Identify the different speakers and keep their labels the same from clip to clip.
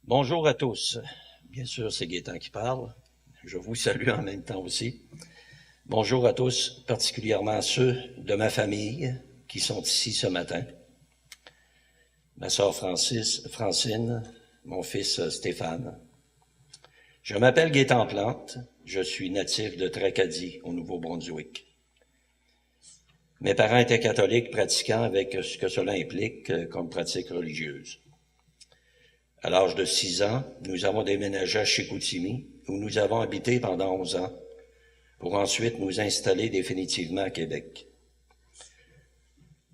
Speaker 1: Bonjour à tous. Bien sûr, c'est Gaétan qui parle. Je vous salue en même temps aussi. Bonjour à tous, particulièrement à ceux de ma famille qui sont ici ce matin. Ma sœur Francine, mon fils Stéphane. Je m'appelle Gaétan Plante. Je suis natif de Tracadie, au Nouveau-Brunswick. Mes parents étaient catholiques pratiquants avec ce que cela implique comme pratique religieuse. À l'âge de 6 ans, nous avons déménagé à Chicoutimi, où nous avons habité pendant 11 ans, pour ensuite nous installer définitivement à Québec.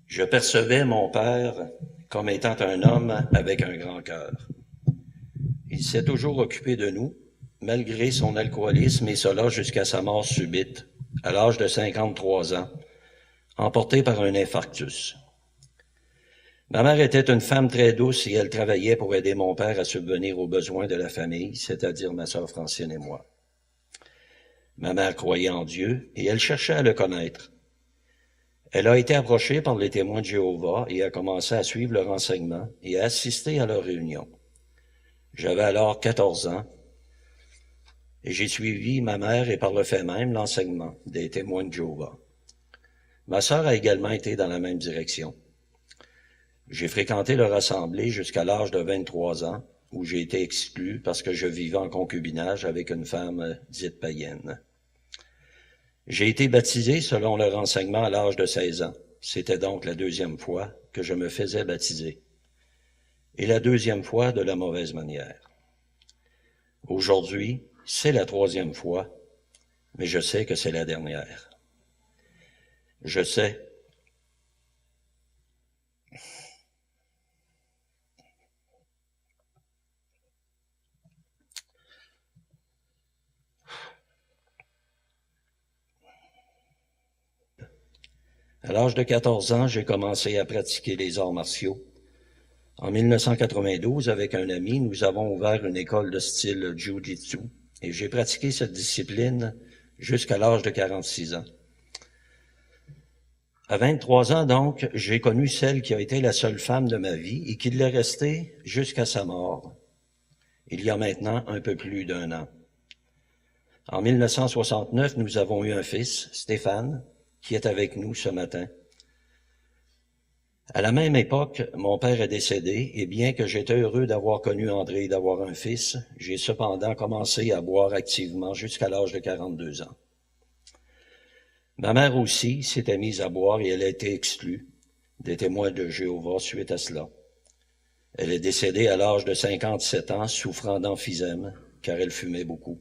Speaker 1: Je percevais mon père comme étant un homme avec un grand cœur. Il s'est toujours occupé de nous, malgré son alcoolisme, et cela jusqu'à sa mort subite, à l'âge de 53 ans, emporté par un infarctus. Ma mère était une femme très douce et elle travaillait pour aider mon père à subvenir aux besoins de la famille, c'est-à-dire ma sœur Francine et moi. Ma mère croyait en Dieu et elle cherchait à le connaître. Elle a été approchée par les témoins de Jéhovah et a commencé à suivre leur enseignement et à assister à leurs réunions. J'avais alors 14 ans et j'ai suivi ma mère et par le fait même l'enseignement des témoins de Jéhovah. Ma sœur a également été dans la même direction. J'ai fréquenté leur assemblée jusqu'à l'âge de 23 ans, où j'ai été exclu parce que je vivais en concubinage avec une femme dite païenne. J'ai été baptisé selon leur enseignement à l'âge de 16 ans. C'était donc la deuxième fois que je me faisais baptiser. Et la deuxième fois de la mauvaise manière. Aujourd'hui, c'est la troisième fois, mais je sais que c'est la dernière. Je sais. À l'âge de 14 ans, j'ai commencé à pratiquer les arts martiaux. En 1992, avec un ami, nous avons ouvert une école de style Jiu-Jitsu et j'ai pratiqué cette discipline jusqu'à l'âge de 46 ans. À 23 ans, donc, j'ai connu celle qui a été la seule femme de ma vie et qui l'est restée jusqu'à sa mort, il y a maintenant un peu plus d'1 an. En 1969, nous avons eu un fils, Stéphane, qui est avec nous ce matin. À la même époque, mon père est décédé, et bien que j'étais heureux d'avoir connu André et d'avoir un fils, j'ai cependant commencé à boire activement jusqu'à l'âge de 42 ans. Ma mère aussi s'était mise à boire et elle a été exclue des témoins de Jéhovah suite à cela. Elle est décédée à l'âge de 57 ans, souffrant d'emphysème, car elle fumait beaucoup.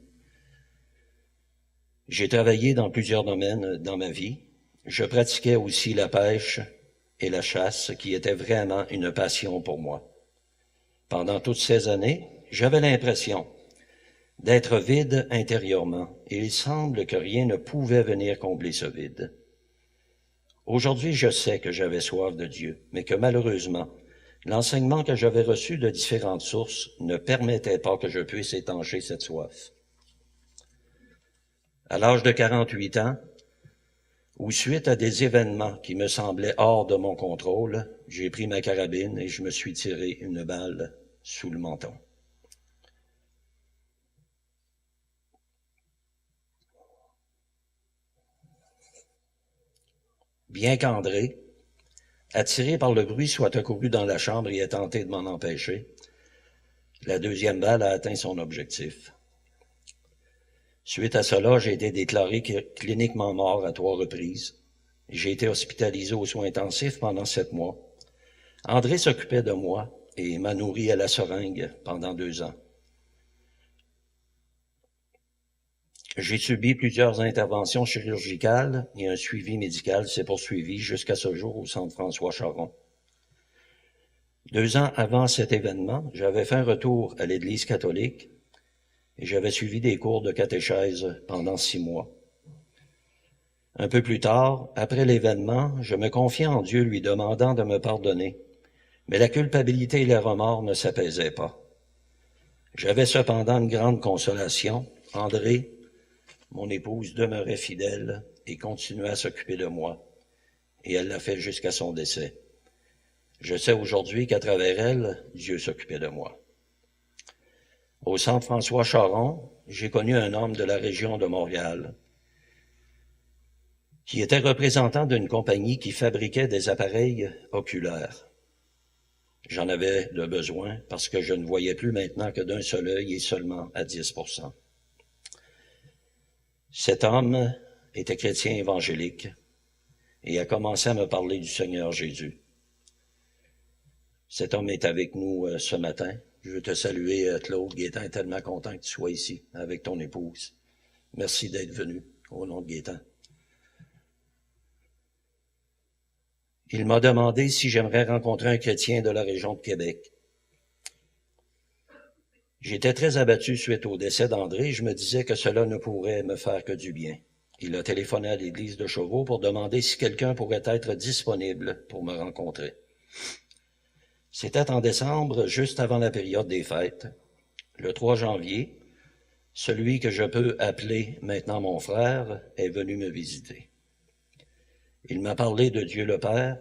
Speaker 1: J'ai travaillé dans plusieurs domaines dans ma vie. Je pratiquais aussi la pêche et la chasse, qui était vraiment une passion pour moi. Pendant toutes ces années, j'avais l'impression d'être vide intérieurement, et il semble que rien ne pouvait venir combler ce vide. Aujourd'hui, je sais que j'avais soif de Dieu, mais que malheureusement, l'enseignement que j'avais reçu de différentes sources ne permettait pas que je puisse étancher cette soif. À l'âge de 48 ans, ou suite à des événements qui me semblaient hors de mon contrôle, j'ai pris ma carabine et je me suis tiré une balle sous le menton. Bien qu'André, attiré par le bruit, soit accouru dans la chambre et ait tenté de m'en empêcher, la deuxième balle a atteint son objectif. Suite à cela, j'ai été déclaré cliniquement mort à 3 reprises. J'ai été hospitalisé aux soins intensifs pendant 7 mois. André s'occupait de moi et m'a nourri à la seringue pendant 2 ans. J'ai subi plusieurs interventions chirurgicales et un suivi médical s'est poursuivi jusqu'à ce jour au Centre François Charon. 2 ans avant cet événement, j'avais fait un retour à l'Église catholique et j'avais suivi des cours de catéchèse pendant 6 mois. Un peu plus tard, après l'événement, je me confiai en Dieu lui demandant de me pardonner, mais la culpabilité et les remords ne s'apaisaient pas. J'avais cependant une grande consolation. André, mon épouse, demeurait fidèle et continuait à s'occuper de moi, et elle l'a fait jusqu'à son décès. Je sais aujourd'hui qu'à travers elle, Dieu s'occupait de moi. Au centre François Charon, j'ai connu un homme de la région de Montréal qui était représentant d'une compagnie qui fabriquait des appareils oculaires. J'en avais le besoin parce que je ne voyais plus maintenant que d'un seul œil et seulement à 10%. Cet homme était chrétien évangélique et a commencé à me parler du Seigneur Jésus. Cet homme est avec nous ce matin. Je veux te saluer, Claude. Gaétan est tellement content que tu sois ici avec ton épouse. Merci d'être venu au nom de Gaétan. Il m'a demandé si j'aimerais rencontrer un chrétien de la région de Québec. J'étais très abattu suite au décès d'André et je me disais que cela ne pourrait me faire que du bien. Il a téléphoné à l'église de Chauveau pour demander si quelqu'un pourrait être disponible pour me rencontrer. C'était en décembre, juste avant la période des fêtes. Le 3 janvier, celui que je peux appeler maintenant mon frère est venu me visiter. Il m'a parlé de Dieu le Père,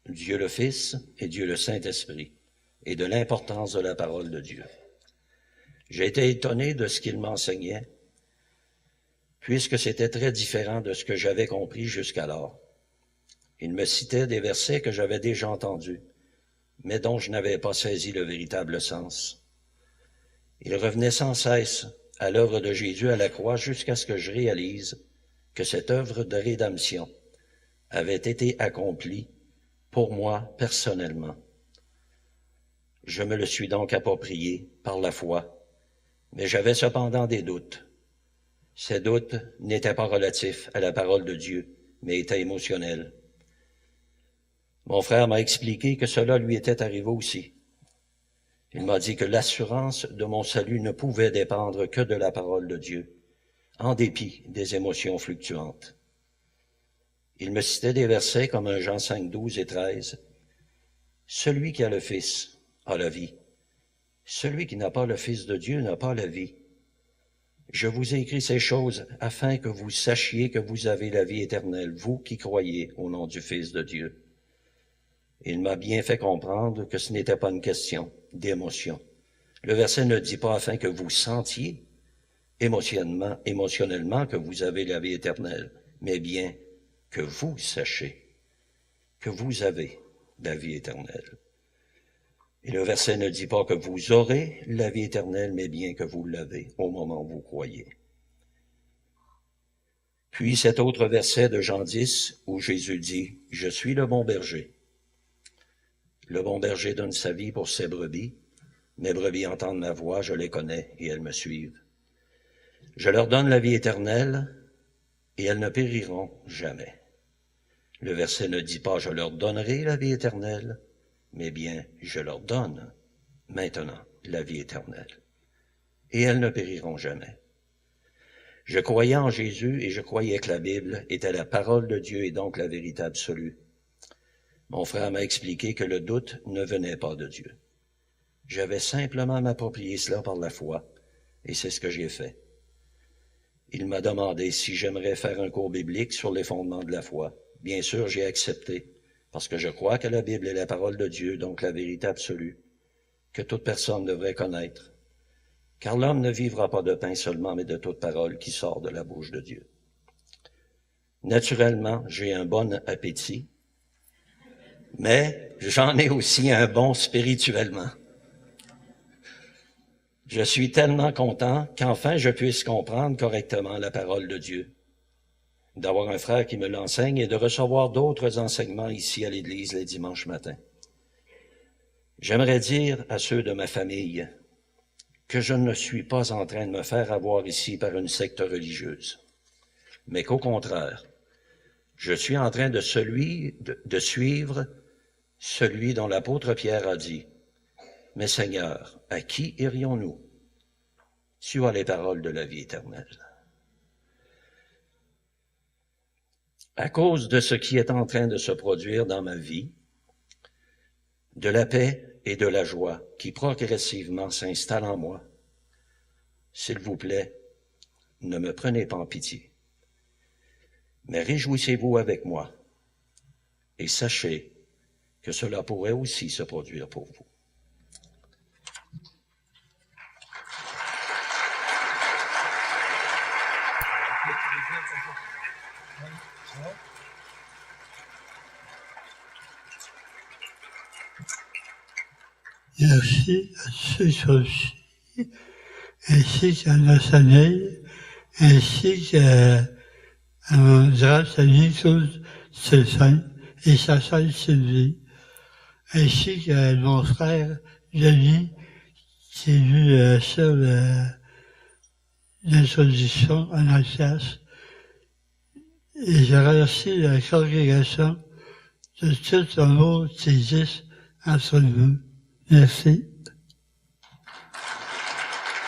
Speaker 1: Dieu le Fils et Dieu le Saint-Esprit, et de l'importance de la parole de Dieu. J'ai été étonné de ce qu'il m'enseignait, puisque c'était très différent de ce que j'avais compris jusqu'alors. Il me citait des versets que j'avais déjà entendus, mais dont je n'avais pas saisi le véritable sens. Il revenait sans cesse à l'œuvre de Jésus à la croix jusqu'à ce que je réalise que cette œuvre de rédemption avait été accomplie pour moi personnellement. Je me le suis donc approprié par la foi, mais j'avais cependant des doutes. Ces doutes n'étaient pas relatifs à la parole de Dieu, mais étaient émotionnels. Mon frère m'a expliqué que cela lui était arrivé aussi. Il m'a dit que l'assurance de mon salut ne pouvait dépendre que de la parole de Dieu, en dépit des émotions fluctuantes. Il me citait des versets comme 1 Jean 5, 12 et 13. Celui qui a le Fils a la vie. Celui qui n'a pas le Fils de Dieu n'a pas la vie. Je vous ai écrit ces choses afin que vous sachiez que vous avez la vie éternelle, vous qui croyez au nom du Fils de Dieu. Il m'a bien fait comprendre que ce n'était pas une question d'émotion. Le verset ne dit pas afin que vous sentiez émotionnellement que vous avez la vie éternelle, mais bien que vous sachiez que vous avez la vie éternelle. Et le verset ne dit pas que vous aurez la vie éternelle, mais bien que vous l'avez au moment où vous croyez. Puis cet autre verset de Jean 10 où Jésus dit « Je suis le bon berger ». Le bon berger donne sa vie pour ses brebis. Mes brebis entendent ma voix, je les connais et elles me suivent. Je leur donne la vie éternelle et elles ne périront jamais. Le verset ne dit pas « Je leur donnerai la vie éternelle », mais bien « Je leur donne maintenant la vie éternelle. Et elles ne périront jamais. » Je croyais en Jésus et je croyais que la Bible était la parole de Dieu et donc la vérité absolue. Mon frère m'a expliqué que le doute ne venait pas de Dieu. J'avais simplement m'approprié cela par la foi, et c'est ce que j'ai fait. Il m'a demandé si j'aimerais faire un cours biblique sur les fondements de la foi. Bien sûr, j'ai accepté, parce que je crois que la Bible est la parole de Dieu, donc la vérité absolue, que toute personne devrait connaître. Car l'homme ne vivra pas de pain seulement, mais de toute parole qui sort de la bouche de Dieu. Naturellement, j'ai un bon appétit, mais j'en ai aussi un bon spirituellement. Je suis tellement content qu'enfin je puisse comprendre correctement la parole de Dieu, d'avoir un frère qui me l'enseigne et de recevoir d'autres enseignements ici à l'Église les dimanches matins. J'aimerais dire à ceux de ma famille que je ne suis pas en train de me faire avoir ici par une secte religieuse, mais qu'au contraire, je suis en train de suivre celui dont l'apôtre Pierre a dit « Mais Seigneur, à qui irions-nous? Tu as les paroles de la vie éternelle. » À cause de ce qui est en train de se produire dans ma vie, de la paix et de la joie qui progressivement s'installent en moi, s'il vous plaît, ne me prenez pas en pitié, mais réjouissez-vous avec moi et sachez que cela pourrait aussi se produire pour vous.
Speaker 2: Merci à ceux qui sont ici, ainsi qu'à nos familles, ainsi qu'à mon grâce amie Claude Stéphane et sa femme Sylvie, ainsi qu'à mon frère Denis, qui est venu sur l'introduction en Alsace. Et je remercie la congrégation de tout l'amour qui existe entre nous. Merci.